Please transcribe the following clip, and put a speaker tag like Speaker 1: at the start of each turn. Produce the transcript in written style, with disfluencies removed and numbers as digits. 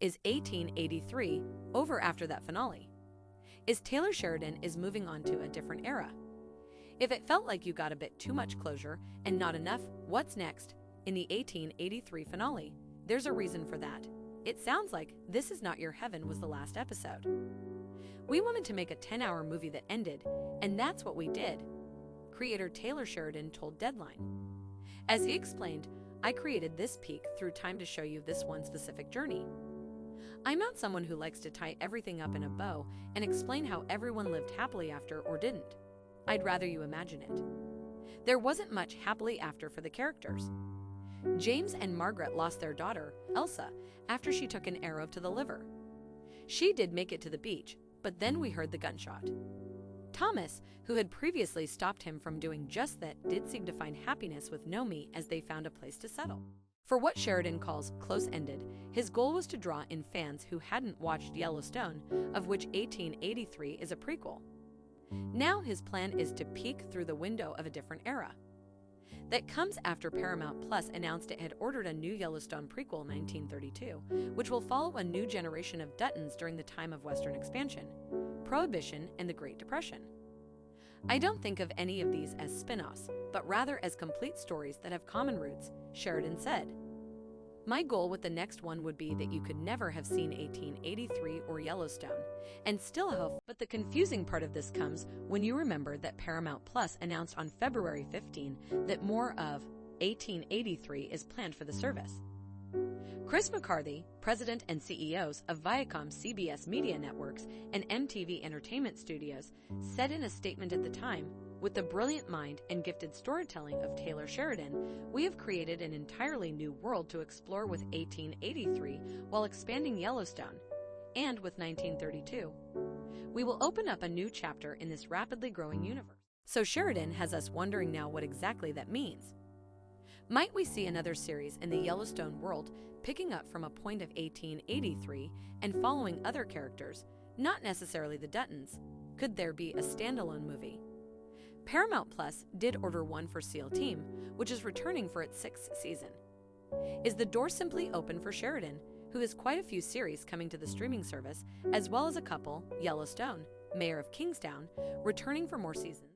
Speaker 1: Is 1883 over after that finale? Is Taylor Sheridan is moving on to a different era? If it felt like you got a bit too much closure and not enough what's next in the 1883 finale, there's a reason for that. It sounds like This Is Not Your Heaven was the last episode. We wanted to make a 10-hour movie that ended, and that's what we did, creator Taylor Sheridan told Deadline. As he explained, I created this peak through time to show you this one specific journey. I'm not someone who likes to tie everything up in a bow and explain how everyone lived happily after or didn't. I'd rather you imagine it. There wasn't much happily after for the characters. James and Margaret lost their daughter, Elsa, after she took an arrow to the liver. She did make it to the beach, but then we heard the gunshot. Thomas, who had previously stopped him from doing just that, did seem to find happiness with Nomi as they found a place to settle. For what Sheridan calls close-ended, his goal was to draw in fans who hadn't watched Yellowstone, of which 1883 is a prequel. Now his plan is to peek through the window of a different era. That comes after Paramount Plus announced it had ordered a new Yellowstone prequel in 1932, which will follow a new generation of Duttons during the time of Western expansion, Prohibition, and the Great Depression. I don't think of any of these as spin-offs, but rather as complete stories that have common roots, Sheridan said. My goal with the next one would be that you could never have seen 1883 or Yellowstone, and still have. But the confusing part of this comes when you remember that Paramount Plus announced on February 15 that more of 1883 is planned for the service. Chris McCarthy, president and CEOs of Viacom CBS Media Networks and MTV Entertainment Studios, said in a statement at the time, with the brilliant mind and gifted storytelling of Taylor Sheridan, we have created an entirely new world to explore with 1883 while expanding Yellowstone, and with 1932. We will open up a new chapter in this rapidly growing universe. So Sheridan has us wondering now what exactly that means. Might we see another series in the Yellowstone world picking up from a point of 1883 and following other characters, not necessarily the Duttons? Could there be a standalone movie? Paramount Plus did order one for SEAL Team, which is returning for its 6th season. Is the door simply open for Sheridan, who has quite a few series coming to the streaming service, as well as a couple, Yellowstone, Mayor of Kingstown, returning for more seasons?